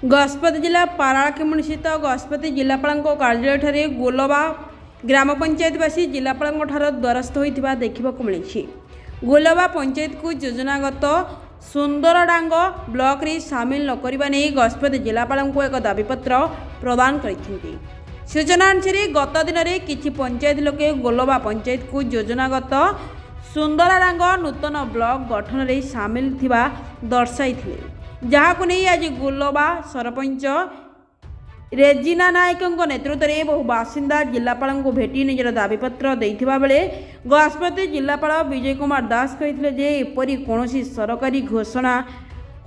गजपति जिला पारालाखेमुणी स्थित गजपति जिलापाल कार्यालय गोलबा ग्राम पंचायतवासी जिलापाल द्वारस्थ होता देखा मिली। गोलबा पंचायत को योजनागत सुंदरडांग ब्लॉक रे सामिल न करने नहीं गजपति जिलापाल को एक दाबीपत्र प्रदान करते। सूचना अनुसार गत दिन में किसी पंचायत लोके गोलबा पंचायत को योजनागत सुंदरडांग नूतन ब्लॉक गठन में सामिल थिबा दर्शाई जहाँ को नहीं आज गोलबा सरपंच रेजिना नायक नेतृत्व में बहु बासिंदा जिलापाल को भेटी निजर दाबीपत्र देथिबा बेले गजपति जिलापाल विजय कुमार दास कहते एपरी कौन सरकारी घोषणा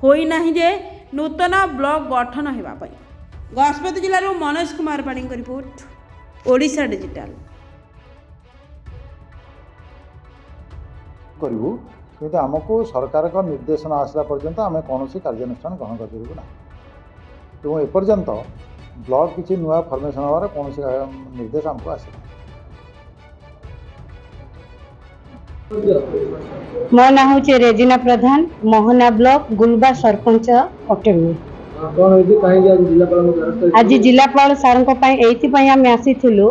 होना जे नूतन ब्लॉक गठन होगापी। गजपति जिलूर मनोज कुमार पाणी रिपोर्ट ओडिशा डिजिटल। करूँ किंतु आमको सरकार का निर्देशन आसला पर्यंत आम कौन कार्यानुष्ठान ग्रहण करूँ ना तो एपर्यंत ब्लॉक किसी नुआ फर्मेसन हमारे कौन निर्देश आमको आस। मो ना हूँ रेजिना प्रधान मोहना ब्लॉक गुलबा सरपंच अटेमु। आज जिलापाल सार आम आसीलु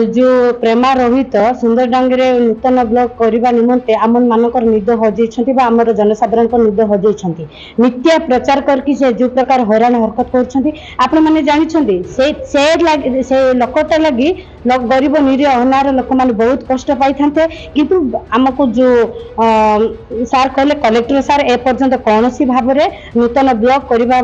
जो प्रेमा रोहित सुंदर डांगे नूतन ब्लॉक करने निमंते आम मानकर निद हजेछंती बा आमर जनसाधारण को निद हजेछंती मिथ्या प्रचार करके से जो प्रकार हैरान हरकत करछंती आपण माने जानिछंती से लोकटा लगी गरीब निरीह अनार लोक माने बहुत कष्ट पाई थांते किंतु हमको जो सार कहले कलेक्टर सार ए पर्यंत कोनोसी भाबरे नूतन ब्लॉक करबा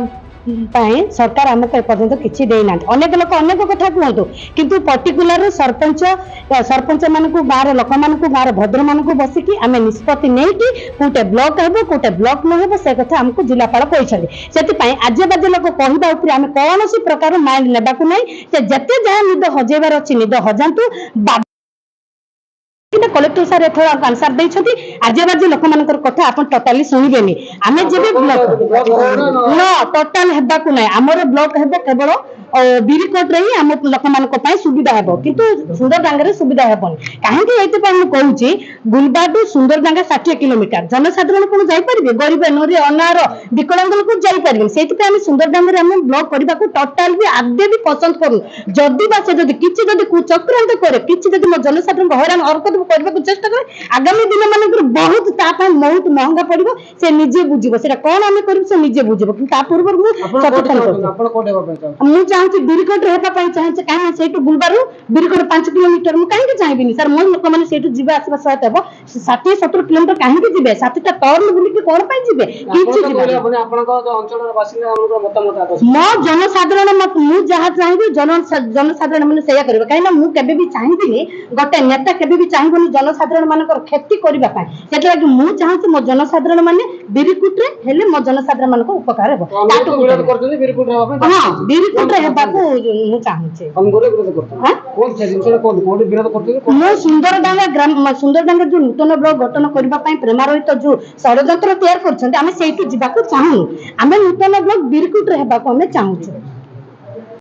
सरकार आमको एपर्यंत किसी देना। अनेक लोक अनेक कथा कहतु किंतु पर्टिकुलर सरपंच मान गाँव लोक मान गाँव भद्र मान बसिकी आम निष्पत्ति नहीं कि कौटे ब्लॉक हे कौटे ब्लॉक न से कथा आमको जिलापाल कहते आज बाजे लोक कहवा आम कौन प्रकार माइंड ने जिते जहाँ निद हजेबार अच्छी निद हजातु कलेक्टर सार एथर आंसर देछथि आज बाजे लोक मानकर कथा आपन टोटली सुनिबेनी आमे जेबे ब्लॉक न टोटल हेबा को नै हमर ब्लॉक हेबो केवल बिरिकोट रे ही हम लोक मानक पय सुविधा हेबो किंतु सुंदर डांगरे सुविधा हेबन काहे कि एते पर हम कहूची गुलबाडू सुंदर डांगा 60 किलोमीटर जनसाधारण को जाई परिबे गरीब नरी अनार विकलांग लोक जाई परिबे सेति पे हम सुंदर डांगरे हम ब्लॉक करबा को टोटल भी आदे भी पसंद करू जदी बा से जदी किछि जदी कु चक्रांत करे किछि जदी म जनसाधारण को हैरान हरकत करबा को चेष्टा करे आगामी दिन मानकर बहुत ता बहुत महंगा पड़िबो से निजे बुझिबो सेटा कोन हम करब से निजे बुझिबो कि ता पूर्व मु सचेतन करब आपण कोडे मु चाहूची बिरकोट रहबा पई चाहूची काहे सेटु बुलबारू बिरकोट 5 किलोमीटर मु काहे के चाहबिनी सर मोर लोक माने सेटु जिबा आसबा सहित हेबो 60 70 किलोमीटर काहे के जिबे 60टा टर्न बुली के कोन पई जिबे किछि जिबे आपण को जो अंचल बासिंदा हमर मतामत आदर्श मो जनसाधारण मत मु जहा चाहबी जनसाधारण माने सेया करबे काहे ना मु केबे भी चाहबिनी गटे नेता केबे भी चाहबनी जनसाधारण मानकर क्षति करबा पई सेटा कि मु चाहूची मो जनसाधारण माने बिरकोट रे हेले मो जनसाधारण मानको उपकार हेबो ताटो विरोध करछनी बिरकोट हेबा पई हां बिरकोट रे हेबा को मु चाहूची हम गोरे विरोध करछन हां कोन से जिनसरा कोन कोन विरोध करछनी मो सुंदर डांगा जो नूतन ब्लॉक गठन करबा पई प्रेमा रोहित जो षडयंत्र तैयार करछन आमे सेटु जिबा को चाहू आमे नूतन ब्लॉक बिरकोट रे हेबा को आमे चाहूची।